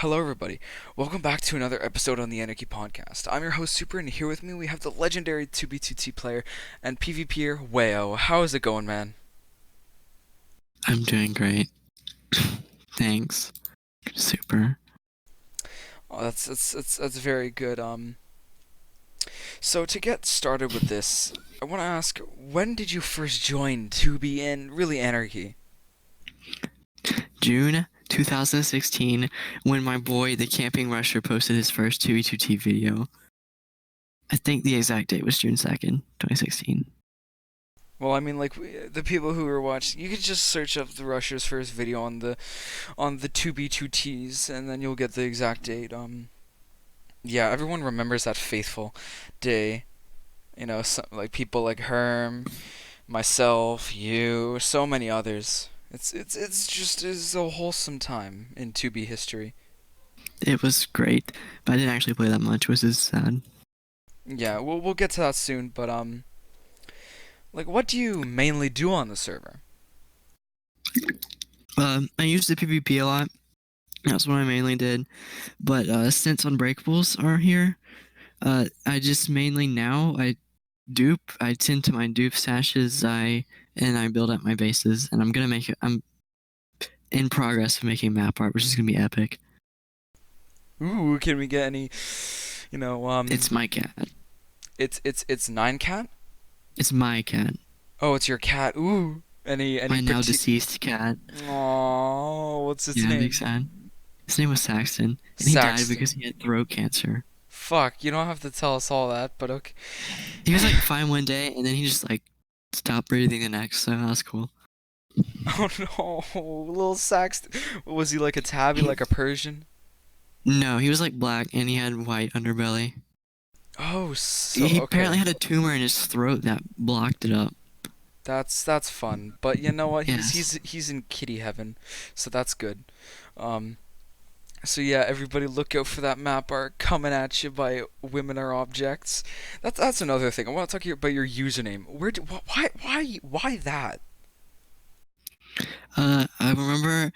Hello, everybody. Welcome back to another episode on the Anarchy podcast. I'm your host, Super, and here with me we have the legendary 2B2T player and PvPer, WAO. How is it going, man? I'm doing great. Thanks. Super. Oh, that's very good. So to get started with this, I want to ask, when did you first join 2B and really Anarchy? June 2016, when my boy, the Camping Rusher, posted his first 2v2T video. I think the exact date was June 2nd, 2016. Well, I mean, like the people who were watching, you could just search up the Rusher's first video on the 2B2Ts, and then you'll get the exact date. Yeah, everyone remembers that fateful day. Like people like Herm, myself, you, so many others. It's a wholesome time in 2B history. It was great, but I didn't actually play that much, which is sad. Yeah, we'll get to that soon. But like, what do you mainly do on the server? I used the PvP a lot. That's what I mainly did. But since Unbreakables are here, I just mainly now dupe. I tend to my dupe stashes. I build up my bases, and I'm in progress of making map art, which is gonna be epic. Ooh, can we get any? It's my cat. It's nine cat. It's my cat. Oh, it's your cat. Ooh, any My now deceased cat. Oh, what's its Yeah, name? big sad. His name was Saxton, and he died because Saxton. he had throat cancer. Fuck, you don't have to tell us all that, but okay. He was like fine one day, and then he just like stopped breathing the next. So that was cool. Oh no, little Saxton. Was he like a tabby, like a Persian? No, he was like black, and he had white underbelly. Oh, so He apparently okay. had a tumor in his throat that blocked it up. That's fun. But you know what? He's Yes. he's he's in kitty heaven, so that's good. Um, so yeah, everybody look out for that map art coming at you by Women Are Objects. That's another thing. I want to talk about your username. Why that? I remember.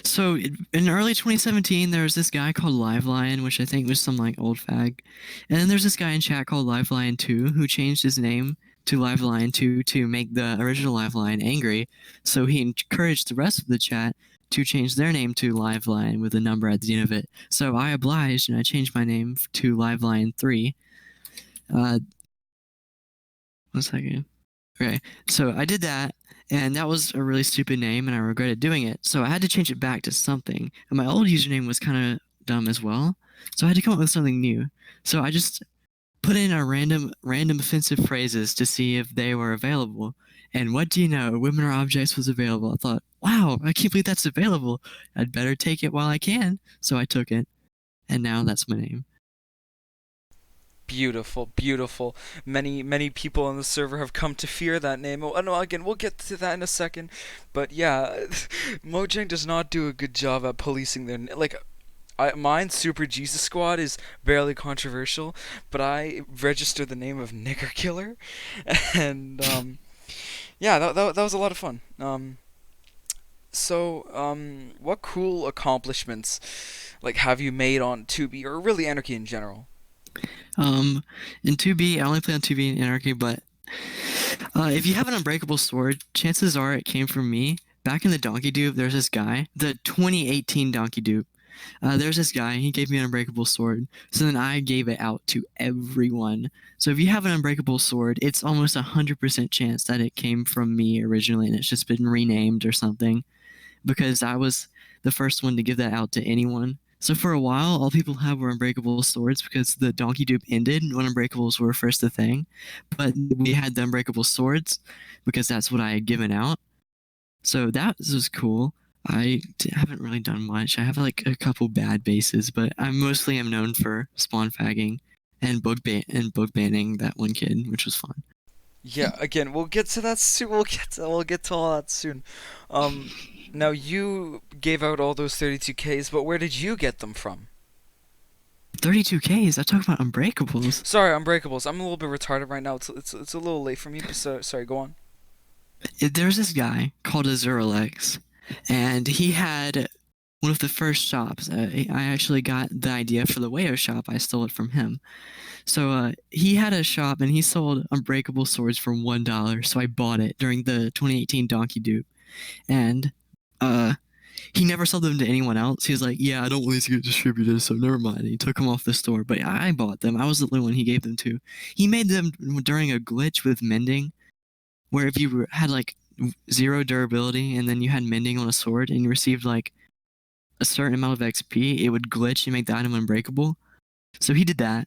So in early 2017, there was this guy called Livelion, which I think was some like old fag, and then there's this guy in chat called Livelion 2 who changed his name to Livelion 2 to make the original Livelion angry. So he encouraged the rest of the chat to change their name to Livelion with a number at the end of it. So I obliged and I changed my name to Livelion 3. Uh, 1 second. Okay, so I did that, and that was a really stupid name, and I regretted doing it. So I had to change it back to something, and my old username was kind of dumb as well. So I had to come up with something new. So I just put in a random offensive phrases to see if they were available. And what do you know? Women or objects was available. I thought, wow, I can't believe that's available. I'd better take it while I can. So I took it, and now that's my name. Beautiful, beautiful. Many people on the server have come to fear that name. Oh, no, again, we'll get to that in a second. But yeah, Mojang does not do a good job at policing their like. Mine, Super Jesus Squad, is barely controversial, but I registered the name of Nigger Killer, and yeah, that was a lot of fun. What cool accomplishments like have you made on 2B or really Anarchy in general? Um, in 2B, I only play on 2B in Anarchy, but if you have an unbreakable sword, chances are it came from me. Back in the Donkey Dupe, there's this guy, the 2018 Donkey Dupe. There's this guy, he gave me an unbreakable sword. So then I gave it out to everyone. So if you have an unbreakable sword, it's almost 100% chance that it came from me originally and it's just been renamed or something. Because I was the first one to give that out to anyone. So for a while, all people had were unbreakable swords because the Donkey Dupe ended when unbreakables were first a thing. But we had the unbreakable swords because that's what I had given out. So that was cool. Haven't really done much. I have like a couple bad bases, but I mostly am known for spawn fagging and book banning that one kid, which was fun. Yeah, again, we'll get to that soon. We'll get to all that soon. Um, Now you gave out all those 32Ks, but where did you get them from? 32Ks. I talk about unbreakables. Sorry, Unbreakables. I'm a little bit retarded right now. It's a little late for me. But sorry, go on. There's this guy called Azuralex, and he had one of the first shops. I actually got the idea for the WAO shop. I stole it from him. So he had a shop and he sold unbreakable swords for $1. So I bought it during the 2018 Donkey Dupe, and uh, he never sold them to anyone else. He was like, "Yeah, I don't want these to get distributed, so never mind." And he took them off the store, but I bought them. I was the only one he gave them to. He made them during a glitch with mending, where if you had like zero durability and then you had mending on a sword and you received like a certain amount of XP, it would glitch and make the item unbreakable. So he did that,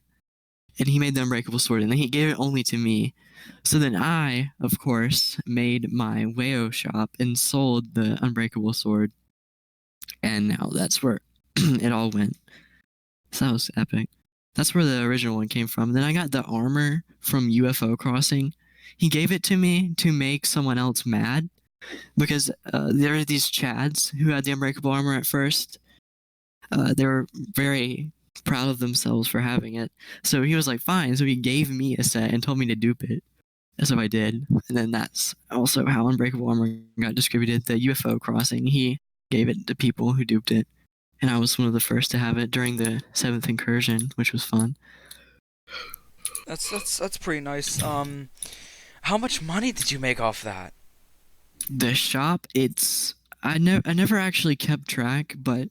and he made the unbreakable sword, and then he gave it only to me. So then I, of course, made my WAO shop and sold the unbreakable sword, and now that's where it all went. So that was epic. That's where the original one came from. Then I got the armor from UFO Crossing. He gave it to me to make someone else mad because there are these Chads who had the unbreakable armor at first. They were very proud of themselves for having it. So he was like, fine. So he gave me a set and told me to dupe it. So I did. And then that's also how unbreakable armor got distributed. The UFO Crossing, he gave it to people who duped it. And I was one of the first to have it during the 7th incursion, which was fun. That's pretty nice. How much money did you make off that? The shop, it's I never actually kept track, but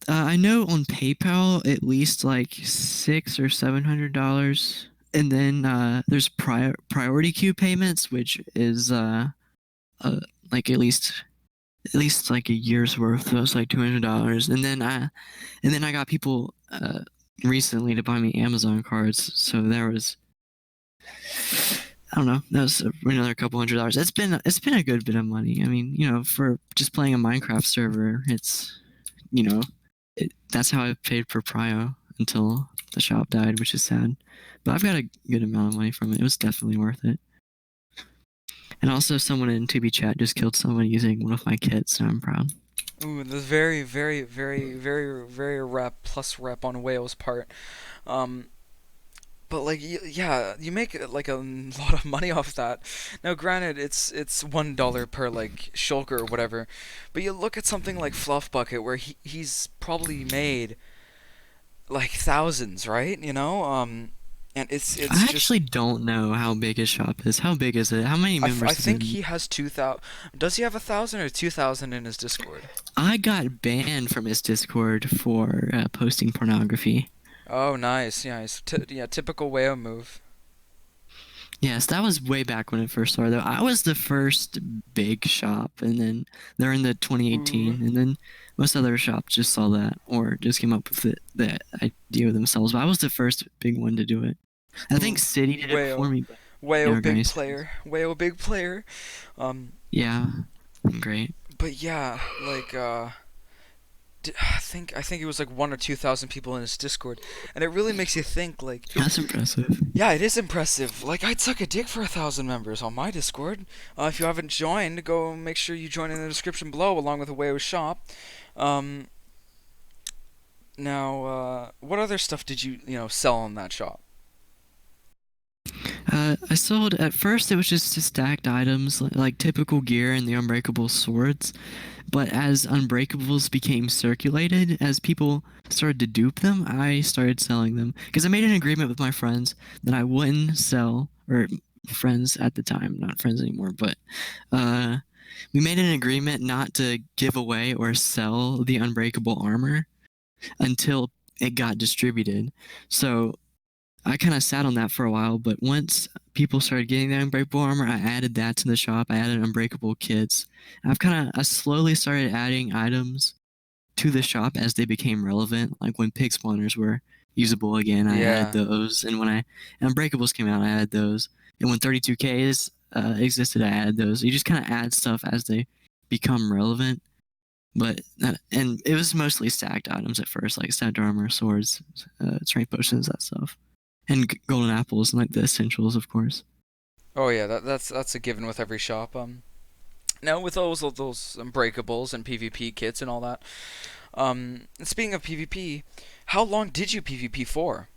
I know on PayPal at least like $600 or $700, and then there's priority queue payments, which is uh like at least like a year's worth. So it's like $200, and then I got people recently to buy me Amazon cards, so there was I don't know. That was another couple $100. It's been a good bit of money. I mean, for just playing a Minecraft server, it's that's how I paid for Prio until the shop died, which is sad. But I've got a good amount of money from it. It was definitely worth it. And also, someone in 2B chat just killed someone using one of my kits, so I'm proud. Ooh, the very, very, very, very, very rep on Whale's part. Um, but like, yeah, you make like a lot of money off that. Now, granted, it's $1 per like shulker or whatever, but you look at something like Fluff Bucket where he's probably made like thousands, right? And it's I just actually don't know how big his shop is. How big is it? How many I members is think it? he has 2,000. Does he have 1,000 or 2,000 in his Discord? I got banned from his Discord for posting pornography. Oh, nice, nice. Yeah, typical WAO move. Yes, that was way back when it first started, though. I was the first big shop, and then they're in the Ooh, 2018, and then most other shops just saw that or just came up with the idea themselves. But I was the first big one to do it. I think ooh, City did it before WAO, me, but they WAO big organized. player, WAO big player. Um, Yeah, great. but yeah, like I think it was like 1 or 2,000 people in his Discord, and it really makes you think. Like, That's impressive. yeah, it is impressive. Like, I'd suck a dick for 1,000 members on my Discord. If you haven't joined, go make sure you join in the description below, along with the WAO shop. Um, Now, what other stuff did you sell on that shop? I sold at first it was just stacked items like typical gear and the unbreakable swords, but as unbreakables became circulated, as people started to dupe them, I started selling them because I made an agreement with my friends that I wouldn't sell, or friends at the time, not friends anymore, but uh, we made an agreement not to give away or sell the unbreakable armor until it got distributed. So I kind of sat on that for a while, but once people started getting the unbreakable armor, I added that to the shop. I added unbreakable kits. I slowly started adding items to the shop as they became relevant. Like when pig spawners were usable again, I added Yeah. those, and when unbreakables came out, I added those. And when 32Ks existed, I added those. You just kind of add stuff as they become relevant. But and it was mostly stacked items at first, like stacked armor, swords, strength potions, that stuff, and golden apples, and like the essentials, of course. Oh yeah, that's a given with every shop. Now with those unbreakables and PvP kits and all that. Speaking of PvP, how long did you PvP for?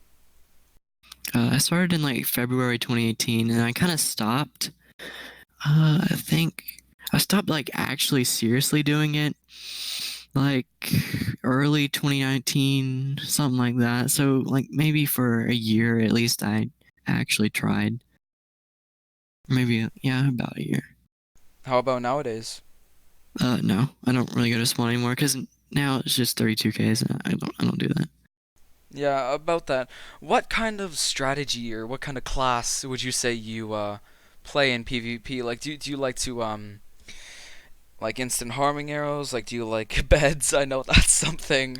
I started in like February 2018, and I kind of stopped. I think I stopped like actually seriously doing it like early 2019, something like that. So like maybe for a year at least I actually tried. Maybe yeah, about a year. How about nowadays? No, I don't really go to spawn anymore because now it's just 32Ks. And I don't do that. Yeah, about that. What kind of strategy or what kind of class would you say you play in PvP? Like, do you like to like instant harming arrows? Like, do you like beds? I know that's something.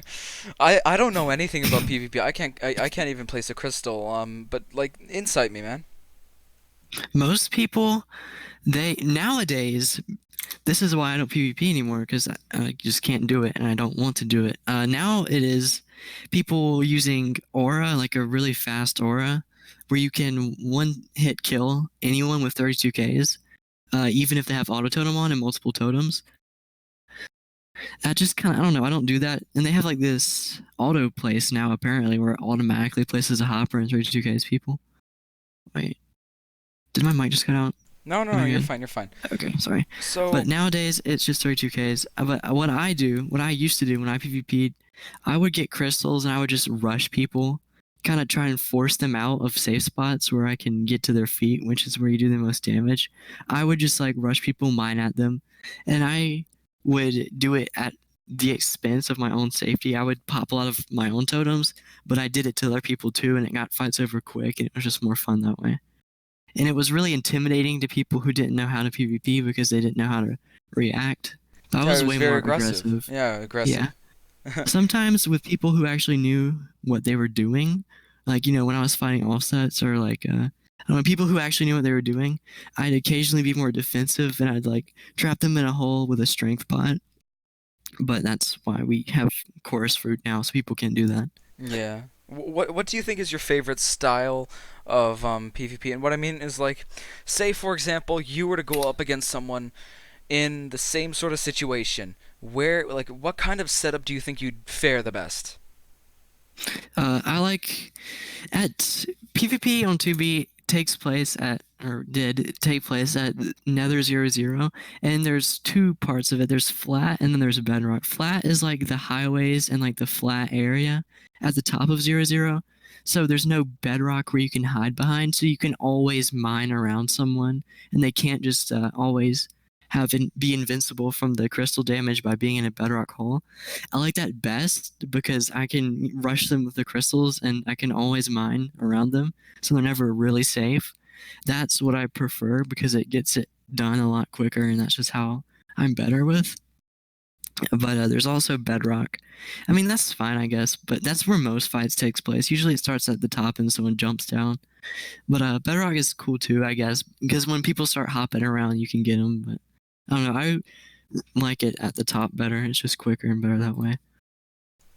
I don't know anything about PvP. I can't even place a crystal. But like, insight me, man. Most people they nowadays this is why I don't PvP anymore because I just can't do it and I don't want to do it. Now it is people using aura, like a really fast aura, where you can one hit kill anyone with 32Ks, even if they have auto totem on and multiple totems. That just kind of, I don't know, I don't do that. And they have like this auto place now apparently where it automatically places a hopper in 32Ks people. Wait, did my mic just cut out? No, no, Am no. I You're good? fine. You're fine. Okay, sorry. But So, nowadays it's just 32Ks. But what I do, what I used to do when I PvP'd, I would get crystals and I would just rush people, kind of try and force them out of safe spots where I can get to their feet, which is where you do the most damage. I would just like rush people, mine at them, and I would do it at the expense of my own safety. I would pop a lot of my own totems, but I did it to other people too, and it got fights over quick, and it was just more fun that way. And it was really intimidating to people who didn't know how to PvP because they didn't know how to react. But I yeah, it was was way very more aggressive. aggressive. Yeah, aggressive. Yeah. Sometimes with people who actually knew what they were doing, like, when I was fighting offsets or like, I don't know, people who actually knew what they were doing, I'd occasionally be more defensive and I'd like trap them in a hole with a strength bot. But that's why we have chorus fruit now, so people can't do that. Yeah. What do you think is your favorite style of PvP? And what I mean is like, say for example, you were to go up against someone in the same sort of situation. Where like what kind of setup do you think you'd fare the best? I like at PvP on 2B takes place at or did take place at Nether 00, and there's two parts of it. There's flat and then there's bedrock. Flat is like the highways and like the flat area at the top of 00. So there's no bedrock where you can hide behind, so you can always mine around someone, and they can't just always be invincible from the crystal damage by being in a bedrock hole. I like that best because I can rush them with the crystals and I can always mine around them, so they're never really safe. That's what I prefer because it gets it done a lot quicker, and that's just how I'm better with. But there's also bedrock. I mean, that's fine, I guess, but that's where most fights takes place. Usually, it starts at the top and someone jumps down. But bedrock is cool too, I guess, because when people start hopping around, you can get them. But I don't know. I like it at the top better. It's just quicker and better that way.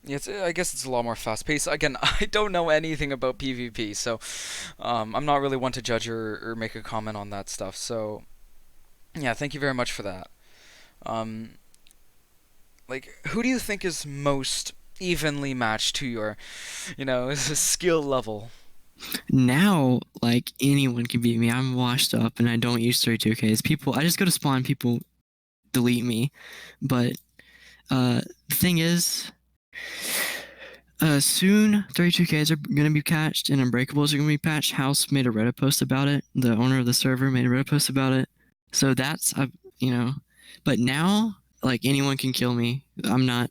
Yeah, I guess it's a lot more fast paced. Again, I don't know anything about PvP, so I'm not really one to judge or make a comment on that stuff. So yeah, thank you very much for that. Um, like, who do you think is most evenly matched to your, skill level? Now, like anyone can beat me. I'm washed up and I don't use 32Ks. I just go to spawn, people delete me. But the thing is, soon 32Ks are going to be patched and Unbreakables are going to be patched. House made a Reddit post about it. The owner of the server made a Reddit post about it. So that's, you know, but now, like anyone can kill me. I'm not,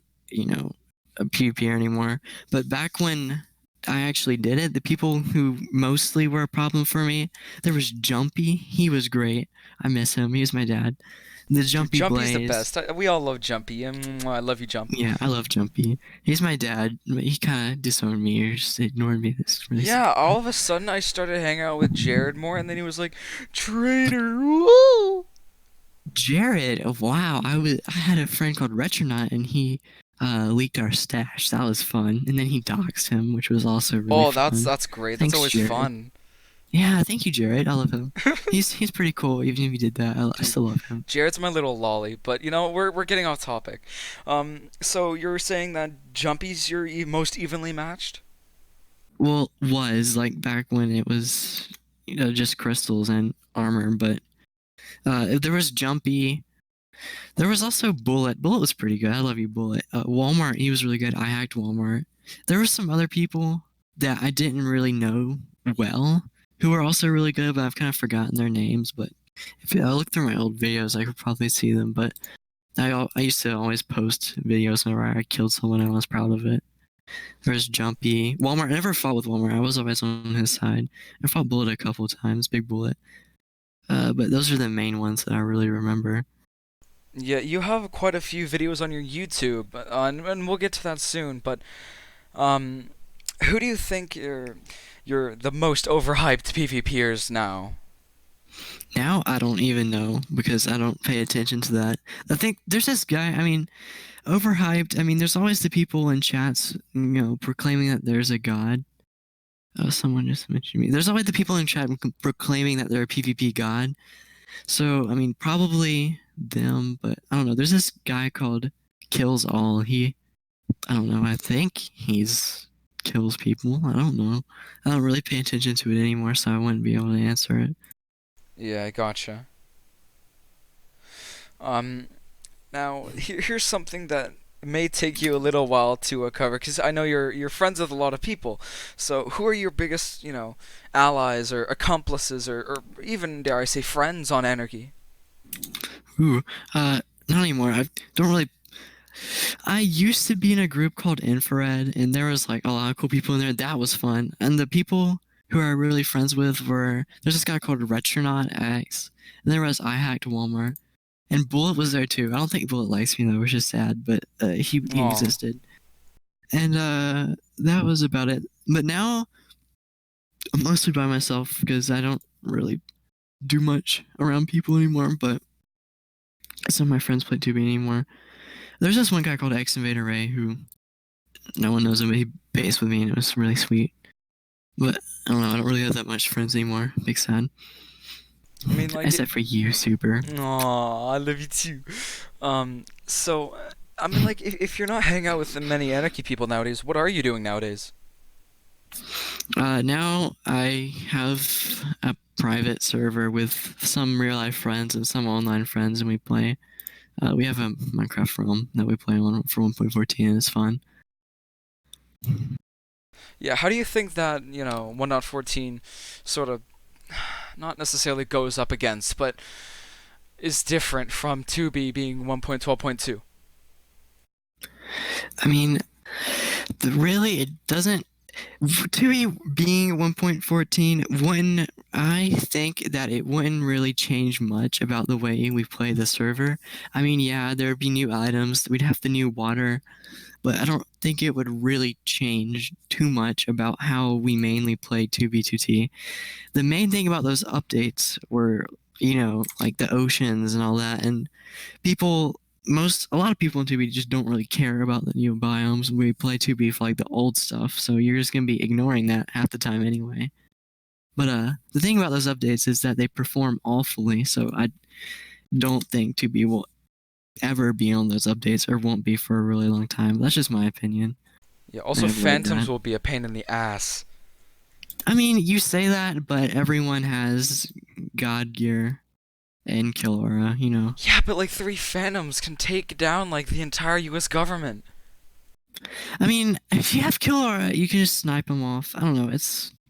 a PvPer anymore. But back when I actually did it, the people who mostly were a problem for me, there was Jumpy. He was great. I miss him. He was my dad. The Dude, Jumpy Jumpy's the Blaze. best. We all love Jumpy. I love you, Jump. Yeah, I love Jumpy. He's my dad, but he kind of disowned me or just ignored me. This really Yeah, sucks. all of a sudden I started hanging out with Jared more, and then he was like, "Traitor, woo!" Jared, oh, wow, I had a friend called Retronaut, and he leaked our stash. That was fun, and then he doxed him, which was also really Oh, that's fun. that's great. That's Thanks, always Jared. fun. Yeah, thank you, Jared. I love him. He's pretty cool. Even if he did that, I Dude, still love him. Jared's my little lolly, but we're getting off topic. So you're saying that Jumpy's your most evenly matched? Well, was like back when it was, just crystals and armor, but if there was Jumpy. There was also Bullet. Bullet was pretty good. I love you, Bullet. Walmart, he was really good. I hacked Walmart. There were some other people that I didn't really know well who were also really good, but I've kind of forgotten their names. But if I look through my old videos, I could probably see them. But I used to always post videos whenever I killed someone and I was proud of it. There's Jumpy. Walmart, I never fought with Walmart. I was always on his side. I fought Bullet a couple times, Big Bullet. But those are the main ones that I really remember. Yeah, you have quite a few videos on your YouTube, and we'll get to that soon. But um, who do you think you're the most overhyped PvPers now? Now I don't even know because I don't pay attention to that. I think there's this guy, I mean, overhyped. I mean, there's always the people in chats, proclaiming that there's a god. Oh, someone just mentioned me. There's always the people in chat proclaiming that they're a PvP god. So, I mean, probably them, but I don't know. There's this guy called Kills All. I don't know. I think he's kills people. I don't know. I don't really pay attention to it anymore, so I wouldn't be able to answer it. Yeah, I gotcha. Um, Now here's something that may take you a little while to cover, because I know you're friends with a lot of people. So who are your biggest, allies or accomplices or even dare I say friends on Anarchy? Ooh, not anymore. I don't really. I used to be in a group called Infrared, and there was like a lot of cool people in there. That was fun. And the people who I really friends with were there's this guy called Retronaut X, and there was I hacked Walmart, and Bullet was there too. I don't think Bullet likes me though, which is sad, but he Aw. existed, and that was about it. But now I'm mostly by myself because I don't really do much around people anymore. But some of my friends play 2B anymore. There's this one guy called X Invader Ray who no one knows him, but he based with me and it was really sweet. But I don't know, I don't really have that much friends anymore. Big sad. I mean, like, Except for you, Super. aw, I love you too. So, I mean, like, if you're not hanging out with the many Anarchy people nowadays, what are you doing nowadays? Now I have a private server with some real life friends and some online friends, and we play. We have a Minecraft realm that we play on for 1.14, and it's fun. Yeah, how do you think that, 1.14 sort of not necessarily goes up against, but is different from 2B being 1.12.2? I mean, really, it doesn't. To me, being 1.14, when I think that it wouldn't really change much about the way we play the server. I mean, yeah, there'd be new items, we'd have the new water, but I don't think it would really change too much about how we mainly play 2B2T. The main thing about those updates were, like the oceans and all that, and people a lot of people in 2B just don't really care about the new biomes. We play 2B for like the old stuff, so you're just gonna be ignoring that half the time anyway. But the thing about those updates is that they perform awfully, so I don't think 2B will ever be on those updates or won't be for a really long time. That's just my opinion. Yeah, I also avoid Phantoms that. will be a pain in the ass. I mean, you say that, but everyone has God gear and kill aura. Yeah, but like 3 Phantoms can take down like the entire US government. I mean, if you have kill aura, you can just snipe them off. I don't know.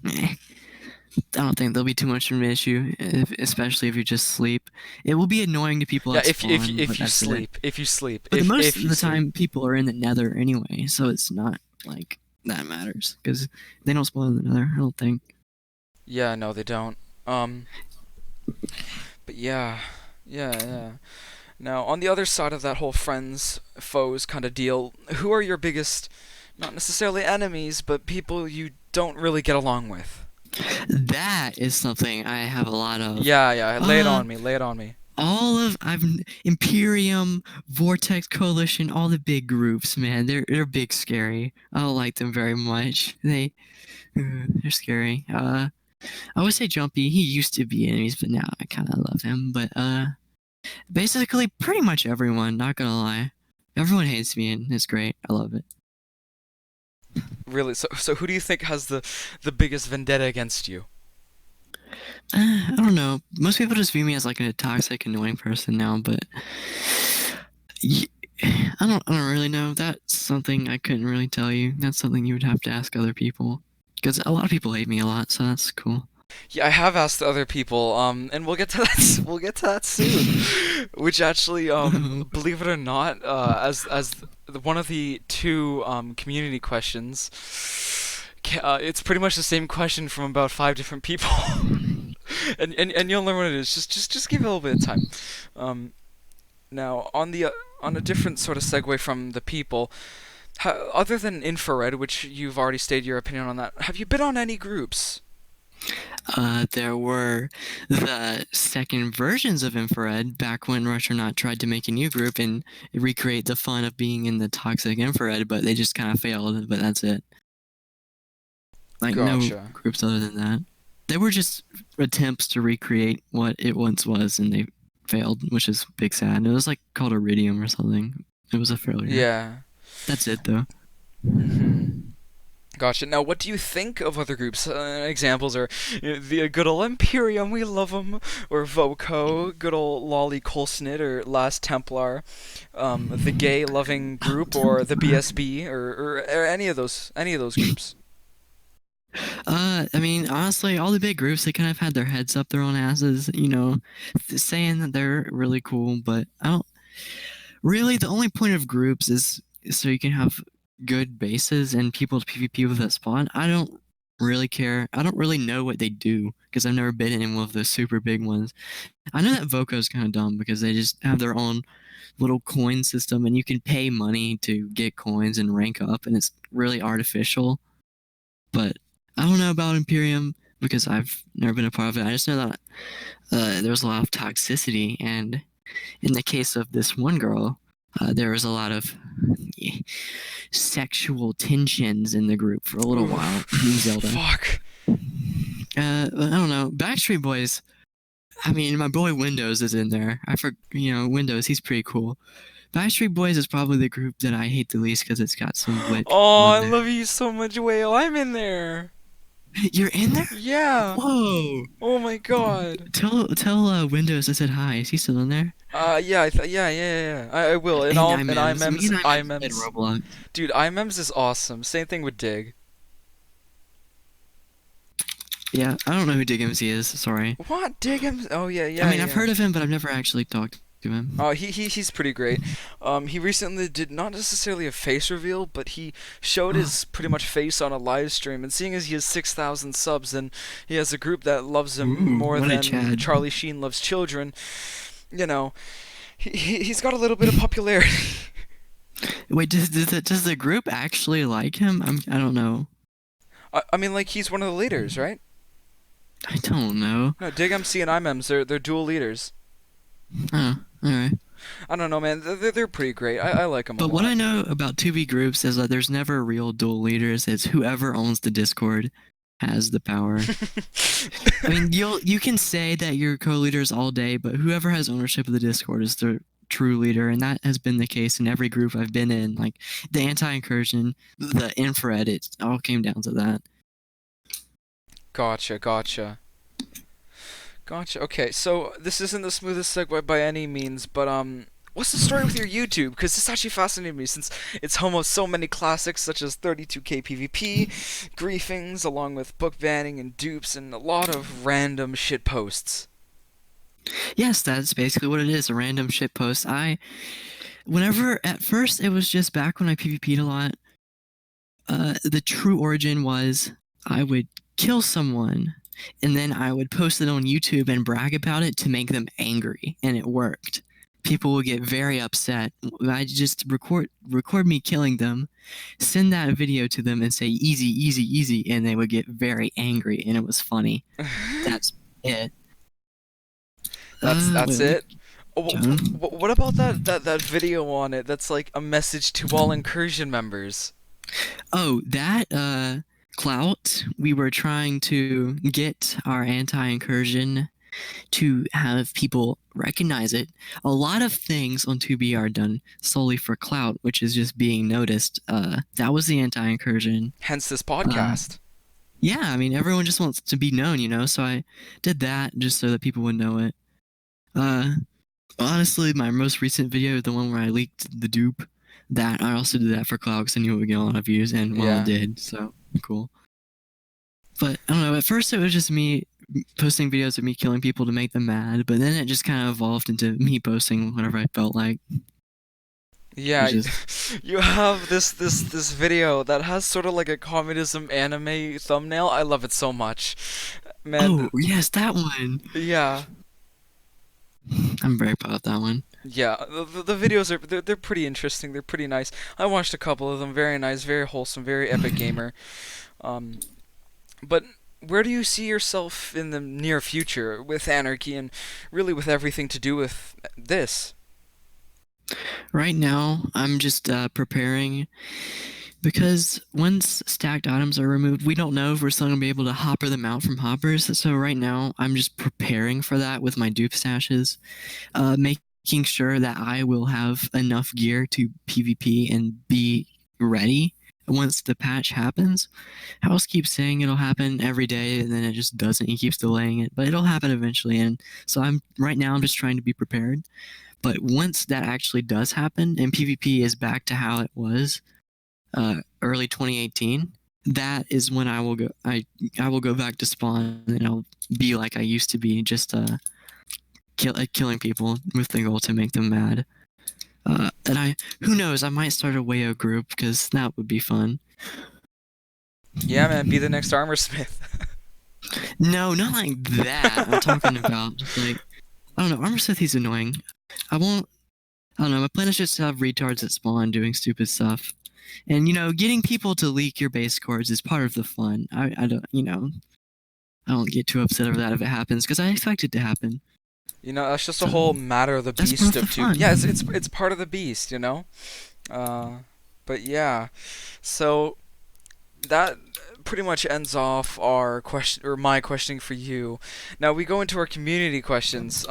I don't think there'll be too much of an issue, especially if you just sleep. It will be annoying to people Yeah, at if spawn, but if you that's it. sleep, if you sleep, But the most if of you the sleep. time, people are in the Nether anyway, so it's not like that matters because they don't spawn in the Nether. I don't think. Yeah, no, they don't. Um, but yeah, yeah. Now, on the other side of that whole friends foes kind of deal, who are your biggest, not necessarily enemies, but people you don't really get along with? That is something I have a lot of. Yeah, yeah. Lay it Uh, on me. Lay it on me. all of I've Imperium, Vortex Coalition, all the big groups, man. They're big scary. I don't like them very much. They're scary. I would say Jumpy. He used to be enemies, but now I kind of love him. But basically, pretty much everyone. Not gonna lie, everyone hates me, and it's great. I love it. Really? So who do you think has the biggest vendetta against you? I don't know. Most people just view me as like a toxic, annoying person now, but y- I don't really know. That's something I couldn't really tell you. That's something you would have to ask other people. Because a lot of people hate me a lot, so that's cool. Yeah, I have asked other people, and we'll get to that. We'll get to that soon. Which actually, Oh. believe it or not, one of the two community questions, it's pretty much the same question from about five different people, and you'll learn what it is. Just give it a little bit of time. Um, Now, on a different sort of segue from the people, other than infrared, which you've already stated your opinion on that, have you been on any groups? There were the second versions of infrared back when Rustronaut tried to make a new group and recreate the fun of being in the toxic infrared, but they just kind of failed. But that's it. Like no Gotcha. groups other than that. They were just attempts to recreate what it once was, and they failed, which is big sad. It was like called Iridium or something. It was a failure. Yeah. That's it though. Hmm. Gotcha. Now, what do you think of other groups? Examples are the good old Imperium, we love 'em, or Voco, good old Lolly Colsnit, or Last Templar, the gay loving group, or the BSB, or any of those groups. I mean, honestly, all the big groups they kind of had their heads up their own asses, saying that they're really cool, but I don't really. The only point of groups is so you can have good bases and people to PvP with that spawn. I don't really care. I don't really know what they do because I've never been in one of the super big ones. I know that Voco is kind of dumb because they just have their own little coin system and you can pay money to get coins and rank up, and it's really artificial. But I don't know about Imperium because I've never been a part of it. I just know that there's a lot of toxicity, and in the case of this one girl, there was a lot of sexual tensions in the group for a little Ooh, while. Being Zelda. fuck. I don't know. Backstreet Boys. I mean, my boy Windows is in there. Windows. He's pretty cool. Backstreet Boys is probably the group that I hate the least because it's got some wick Oh, I on there. love you so much, Whale. I'm in there. You're in there? Yeah. Whoa! Oh my god. Tell Windows I said hi. Is he still in there? Yeah, yeah. I will. And In IMEMS. Me and IMEMS played IMEMS, Roblox. dude, IMEMS is awesome. Same thing with Dig. Yeah, I don't know who Dig MC is. Sorry. What Dig? Oh I mean, I've yeah. heard of him, but I've never actually talked to him. Oh, he's pretty great. He recently did not necessarily a face reveal, but he showed Oh, his pretty much face on a live stream. And seeing as he has 6,000 subs, and he has a group that loves him ooh, more what a than Chad. Charlie Sheen loves children, you know, he's got a little bit of popularity. Wait, does the group actually like him? I don't know. I mean, like he's one of the leaders, right? I don't know. No, Dig MC and IMEMS, they're dual leaders. Oh, alright. I don't know, man. They're pretty great. I like them a But what I lot. know about 2B groups is that there's never real dual leaders. It's whoever owns the Discord has the power. I mean, you can say that you're co-leaders all day, but whoever has ownership of the Discord is the true leader, and that has been the case in every group I've been in. Like the anti-incursion, the infrared, it all came down to that. Gotcha. Okay, so this isn't the smoothest segue by any means, but what's the story with your YouTube? Because this actually fascinated me since it's home of so many classics such as 32K PvP, griefings, along with book banning and dupes, and a lot of random shit posts. Yes, that's basically what it is, a random shit post. Whenever, at first, it was just back when I PvP'd a lot, the true origin was I would kill someone and then I would post it on YouTube and brag about it to make them angry, and it worked. People would get very upset. I just record me killing them, send that video to them, and say easy, easy, easy, and they would get very angry, and it was funny. That's it. That's Wait, it. Oh, Joan? what about that video on it? That's like a message to all incursion members. Oh, that clout. We were trying to get our anti-incursion to have people recognize it. A lot of things on 2B are done solely for clout, which is just being noticed. That was the anti-incursion. Hence this Uh, podcast. Yeah, I mean, everyone just wants to be known, you know. So I did that just so that people would know it. Uh, Honestly, my most recent video, the one where I leaked the dupe, that I also did that for clout because I knew it would get a lot of views, and well, it Yeah. did. So cool. But I don't know. At first, it was just me posting videos of me killing people to make them mad, but then it just kind of evolved into me posting whatever I felt like, Yeah, which is you have this video that has sort of like a communism anime thumbnail. I love it so much. Man, oh yes, that one. yeah. I'm very proud of that one. Yeah, the videos are they're pretty interesting. They're pretty nice. I watched a couple of them. Very nice, very wholesome, very epic gamer. Um, but where do you see yourself in the near future with Anarchy and really with everything to do with this? Right now, I'm just preparing because once stacked items are removed, we don't know if we're still gonna be able to hopper them out from hoppers. So right now, I'm just preparing for that with my dupe stashes, making sure that I will have enough gear to PvP and be ready once the patch happens. House keeps saying it'll happen every day, and then it just doesn't. He keeps delaying it, but it'll happen eventually. And so I'm just trying to be prepared. But once that actually does happen, and PvP is back to how it was early 2018, that is when I will go. I will go back to spawn, and I'll be like I used to be, just killing people with the goal to make them mad. And who knows, I might start a WAO group because that would be fun. Yeah, man, be the next armor smith. No, not like that. I'm talking about just like, I don't know. Armor Sith, he's annoying. I won't. I don't know. My plan is just to have retards that spawn doing stupid stuff, and getting people to leak your base codes is part of the fun. I don't. I don't get too upset over that if it happens because I expect it to happen. That's just a So whole matter of the that's part beast of the of tube. fun. Yeah, it's part of the beast. Uh, but yeah, so that pretty much ends off our question or my questioning for you. Now we go into our community questions.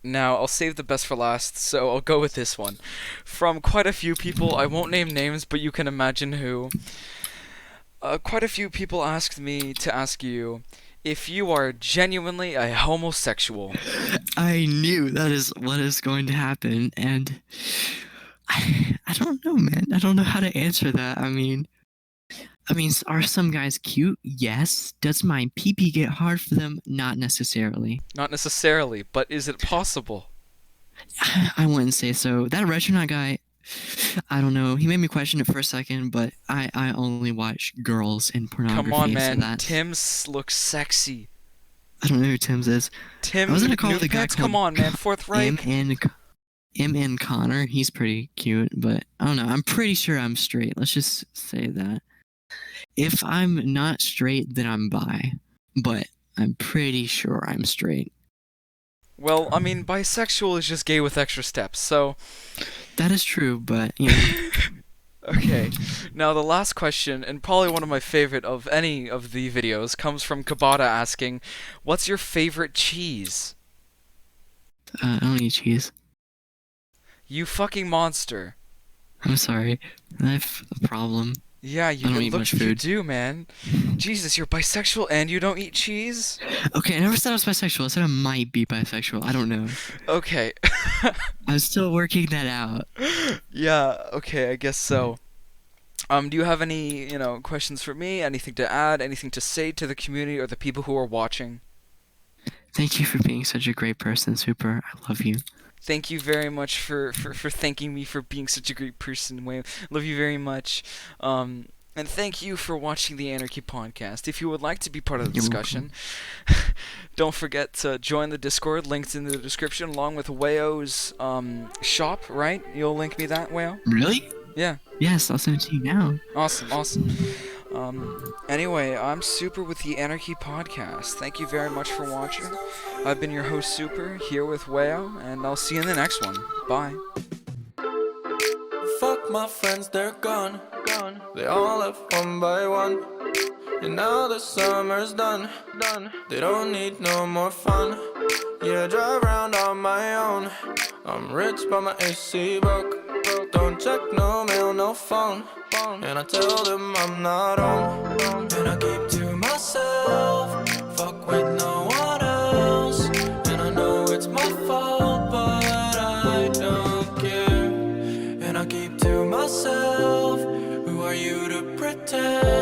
Now I'll save the best for last, so I'll go with this one. From quite a few people, I won't name names, but you can imagine who. Quite a few people asked me to ask you if you are genuinely a homosexual. I knew that is what is going to happen, and I don't know, man. I don't know how to answer that. I mean, are some guys cute? Yes. Does my pee get hard for them? Not necessarily. Not necessarily, but is it possible? I wouldn't say so. That Retronaut guy, I don't know. He made me question it for a second, but I only watch girls in Come on, pornography, so man. that's. Tim looks sexy. I don't know who Tim's is. I Tim was gonna call Nude the guy Pants? Come called on, man. Fourth Reich? M. N. Connor. He's pretty cute, but I don't know. I'm pretty sure I'm straight. Let's just say that. If I'm not straight, then I'm bi, but I'm pretty sure I'm straight. Well, I mean, bisexual is just gay with extra steps, so. That is true, but Okay. Now, the last question, and probably one of my favorite of any of the videos, comes from Kabata asking, what's your favorite cheese? I don't eat cheese. You fucking monster. I'm sorry. I have a problem. Yeah, I don't it eat looks much like you food. do, man. Jesus, you're bisexual and you don't eat cheese? Okay, I never said I was bisexual. I said I might be bisexual. I don't know. Okay. I'm still working that out. Yeah, okay, I guess so. Do you have any, questions for me? Anything to add? Anything to say to the community or the people who are watching? Thank you for being such a great person, Super. I love you. Thank you very much for thanking me for being such a great person, Wayne. Love you very much. And thank you for watching the Anarchy podcast. If you would like to be part of the You're discussion, don't forget to join the Discord. Links in the description, along with WAO's shop. Right? You'll link me that, WAO? Really? Yeah. Yes, I'll send it to you now. Awesome. Awesome. Anyway, I'm Super with the Anarchy Podcast. Thank you very much for watching. I've been your host, Super, here with WAO, and I'll see you in the next one. Bye. Fuck my friends, they're gone. They all left one by one. And now the summer's done. They don't need no more fun. Yeah, I drive around on my own. I'm rich but my AC broke. don't check no mail, no phone. And I tell them I'm not home. And I keep to myself, fuck with no one else. And I know it's my fault, but I don't care. And I keep to myself, who are you to pretend?